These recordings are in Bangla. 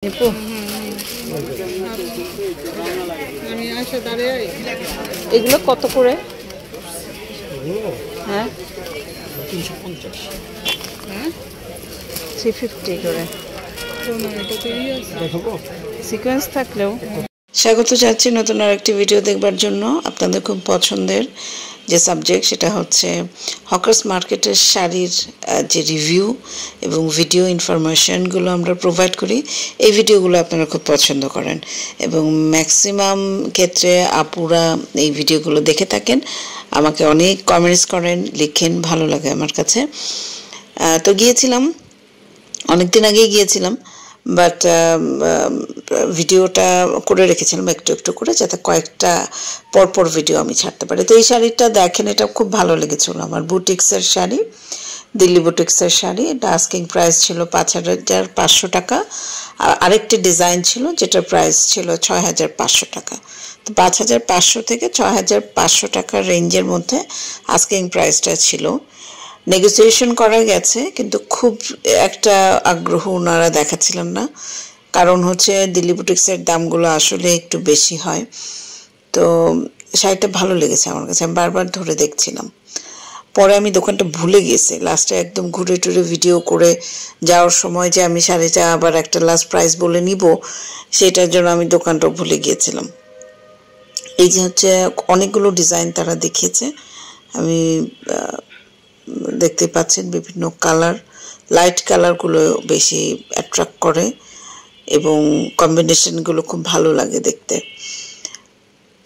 নিপু এগুলো কত করে? হ্যাঁ 350 করে সিকোয়েন্স থাকলেও। স্বাগত জানাচ্ছি নতুন আরেকটি ভিডিও দেখবার জন্য। আপনাদের খুব পছন্দের যে সাবজেক্ট সেটা হচ্ছে হকার্স মার্কেটের শাড়ির যে রিভিউ এবং ভিডিও ইনফরমেশনগুলো আমরা প্রোভাইড করি। এই ভিডিওগুলো আপনারা খুব পছন্দ করেন এবং ম্যাক্সিমাম ক্ষেত্রে আপুরা এই ভিডিওগুলো দেখে থাকেন, আমাকে অনেক কমেন্টস করেন, লিখেন, ভালো লাগে আমার কাছে। তো গিয়েছিলাম, অনেকদিন আগেই গিয়েছিলাম, বাট ভিডিওটা করে রেখেছিলাম একটু একটু করে, যাতে কয়েকটা পরপর ভিডিও আমি ছাড়তে পারি। তো এই শাড়িটা দেখেন, এটা খুব ভালো লেগেছিল আমার। বুটিক্সের শাড়ি, দিল্লি বুটিক্সের শাড়ি। এটা আস্কিং প্রাইস ছিল 5,500 টাকা। আর আরেকটি ডিজাইন ছিল যেটার প্রাইস ছিল 6,500 টাকা। তো 5,500 থেকে 6,500 টাকার রেঞ্জের মধ্যে আস্কিং প্রাইসটা ছিল। নেগোসিয়েশন করা গেছে, কিন্তু খুব একটা আগ্রহ ওনারা দেখাচ্ছিলেন না, কারণ হচ্ছে দিল্লি বুটিক্সের দামগুলো আসলে একটু বেশি হয়। তো শাড়িটা ভালো লেগেছে আমার কাছে, আমি বারবার ধরে দেখছিলাম। পরে আমি দোকানটা ভুলে গেছি, লাস্টে একদম ঘুরে টুরে ভিডিও করে যাওয়ার সময় যে আমি শাড়িটা আবার একটা লাস্ট প্রাইস বলে নিব, সেটার জন্য আমি দোকানটা ভুলে গিয়েছিলাম। এই যে হচ্ছে অনেকগুলো ডিজাইন তারা দেখিয়েছে, আমি দেখতে পাচ্ছেন বিভিন্ন কালার, লাইট কালারগুলো বেশি অ্যাট্রাক্ট করে এবং কম্বিনেশনগুলো খুব ভালো লাগে দেখতে।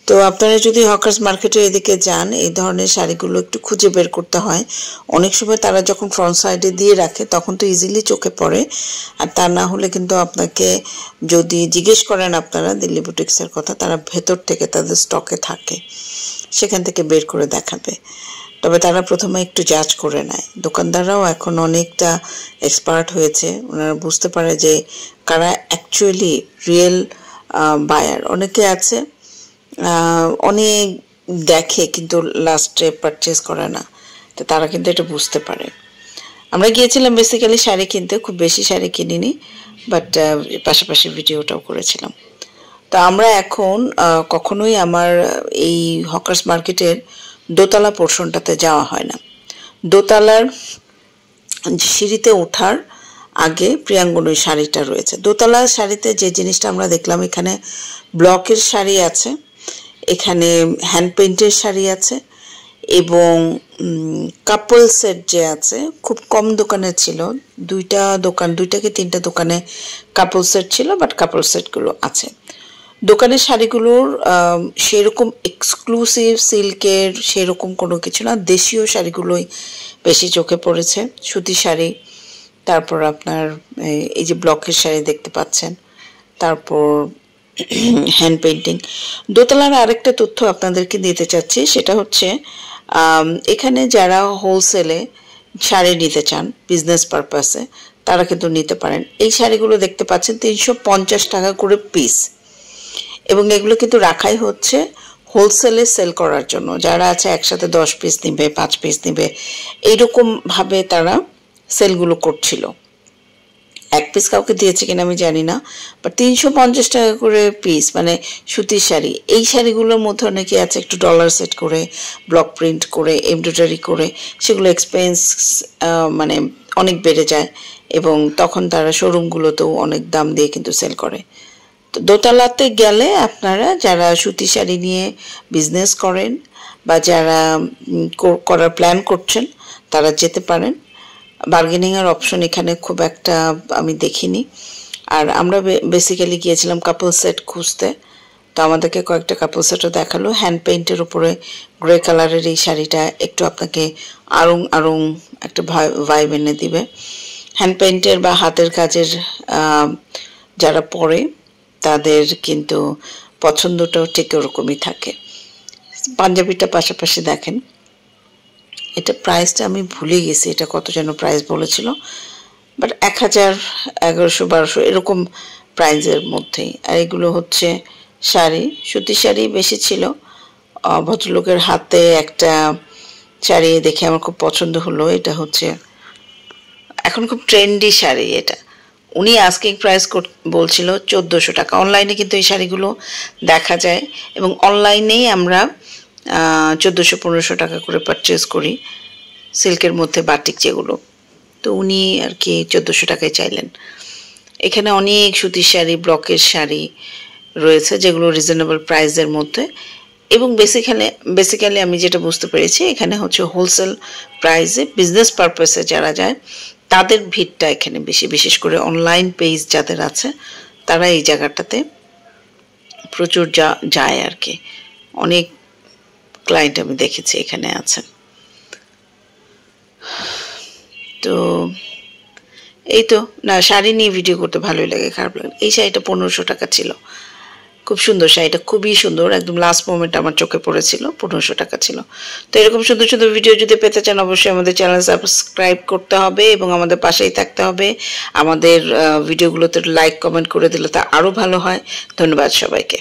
তো আপনারা যদি হকার্স মার্কেটের এদিকে যান, এই ধরনের শাড়িগুলো একটু খুঁজে বের করতে হয়। অনেক সময় তারা যখন ফ্রন্ট সাইডে দিয়ে রাখে তখন তো ইজিলি চোখে পড়ে, আর তা না হলে কিন্তু আপনাকে যদি জিজ্ঞেস করেন আপনারা দিল্লি বুটিক্সের কথা, তারা ভেতর থেকে তাদের স্টকে থাকে, সেখান থেকে বের করে দেখাবে। তবে তারা প্রথমে একটু জাজ করে নেয়। দোকানদাররাও এখন অনেকটা এক্সপার্ট হয়েছে, ওনারা বুঝতে পারে যে কারা অ্যাকচুয়ালি রিয়েল বায়ার। অনেকে আছে অনেক দেখে কিন্তু লাস্টে পারচেস করে না, তো তারা কিন্তু এটা বুঝতে পারে। আমরা গিয়েছিলাম বেসিক্যালি শাড়ি কিনতে, খুব বেশি শাড়ি কিনিনি, বাট পাশাপাশি ভিডিওটাও করেছিলাম। তো আমরা এখন কখনোই আমার এই হকার্স মার্কেটের দোতলা পোর্শনটাতে যাওয়া হয় না। দোতলার সিঁড়িতে ওঠার আগে প্রিয়াঙ্গনের শাড়িটা রয়েছে। দোতলার শাড়িতে যে জিনিসটা আমরা দেখলাম, এখানে ব্লকের শাড়ি আছে, এখানে হ্যান্ড পেইন্টের শাড়ি আছে এবং কাপল সেট যে আছে, খুব কম দোকানে ছিল, দুইটা কি তিনটা দোকানে কাপল সেট ছিল, বাট কাপল সেটগুলো আছে। দোকানের শাড়িগুলোর সেরকম এক্সক্লুসিভ সিল্কের সেরকম কোনো কিছু না, দেশীয় শাড়িগুলোই বেশি চোখে পড়েছে। সুতি শাড়ি, তারপর আপনার এই যে ব্লকের শাড়ি দেখতে পাচ্ছেন, তারপর হ্যান্ড পেইন্টিং। দোতলার আরেকটা তথ্য আপনাদেরকে দিতে চাচ্ছি, সেটা হচ্ছে এখানে যারা হোলসেলে শাড়ি নিতে চান বিজনেস পারপাসে, তারা কিন্তু নিতে পারেন। এই শাড়িগুলো দেখতে পাচ্ছেন 350 টাকা করে পিস, এবং এগুলো কিন্তু রাখাই হচ্ছে হোলসেলে সেল করার জন্য। যারা আছে একসাথে 10 পিস নিবে, 5 পিস নিবে, এইরকমভাবে তারা সেলগুলো করছিল। এক পিস কাউকে দিয়েছে কিনা আমি জানি না, বাট 350 টাকা করে পিস, মানে সুতির শাড়ি। এই শাড়িগুলোর মধ্যে অনেকে আছে একটু ডলার সেট করে, ব্লক প্রিন্ট করে, এমব্রয়ডারি করে, সেগুলো এক্সপেন্স মানে অনেক বেড়ে যায় এবং তখন তারা শোরুমগুলোতেও অনেক দাম দিয়ে কিন্তু সেল করে। তো দোতলাতে গেলে আপনারা যারা সুতি শাড়ি নিয়ে বিজনেস করেন বা যারা করার প্ল্যান করছেন, তারা যেতে পারেন। বার্গেনিংয়ের অপশন এখানে খুব একটা আমি দেখিনি। আর আমরা বেসিক্যালি গিয়েছিলাম কাপল সেট খুঁজতে, তো আমাদেরকে কয়েকটা কাপল সেটও দেখালো। হ্যান্ড পেইন্টের উপরে গ্রে কালারের এই শাড়িটা একটু আপনাকে আরং আরং একটা ভাইব এনে দিবে। হ্যান্ড পেইন্টের বা হাতের কাজের যারা পরে তাদের কিন্তু পছন্দটাও ঠিক ওরকমই থাকে। পাঞ্জাবিটা পাশাপাশি দেখেন, এটা প্রাইসটা আমি ভুলে গেছি, এটা কত যেন প্রাইস বলেছিল, বাট 1,000, 1100, 1200 এরকম প্রাইজের মধ্যেই। আর এগুলো হচ্ছে শাড়ি, সুতি শাড়ি বেশি ছিল। ভদ্রলোকের হাতে একটা শাড়ি দেখে আমার খুব পছন্দ হলো, এটা হচ্ছে এখন খুব ট্রেন্ডি শাড়ি, এটা উনি আস্কিং প্রাইস বলছিল 1400 টাকা। অনলাইনে কিন্তু এই শাড়িগুলো দেখা যায় এবং অনলাইনেই আমরা 1400-1500 টাকা করে পারচেজ করি সিল্কের মধ্যে বাটিক যেগুলো। তো উনি আর কি 1400 টাকায় চাইলেন। এখানে অনেক সুতির শাড়ি, ব্লকের শাড়ি রয়েছে যেগুলো রিজনেবল প্রাইসের মধ্যে, এবং বেসিক্যালি আমি যেটা বুঝতে পেরেছি এখানে হচ্ছে হোলসেল প্রাইসে বিজনেস পারপাসে যারা যায় তাদের ভিড়টা এখানে বেশি, বিশেষ করে অনলাইন পেজ যাদের আছে তারা এই জায়গাটাতে প্রচুর যায় আর কি। অনেক ক্লায়েন্ট আমি দেখেছি এখানে আছেন। তো এই তো না, শাড়ি নিয়ে ভিডিও করতে ভালোই লাগে, খারাপ লাগে। এই শাড়িটা 1500 টাকা ছিল, খুব সুন্দর শাড়িটা, খুবই সুন্দর, একদম লাস্ট মোমেন্ট আমার চোখে পড়েছিল, 1500 টাকা ছিল। তো এরকম সুন্দর সুন্দর ভিডিও যদি পেতে চান অবশ্যই আমাদের চ্যানেল সাবস্ক্রাইব করতে হবে এবং আমাদের পাশেই থাকতে হবে। আমাদের ভিডিওগুলোতে লাইক কমেন্ট করে দিলে তা আরও ভালো হয়। ধন্যবাদ সবাইকে।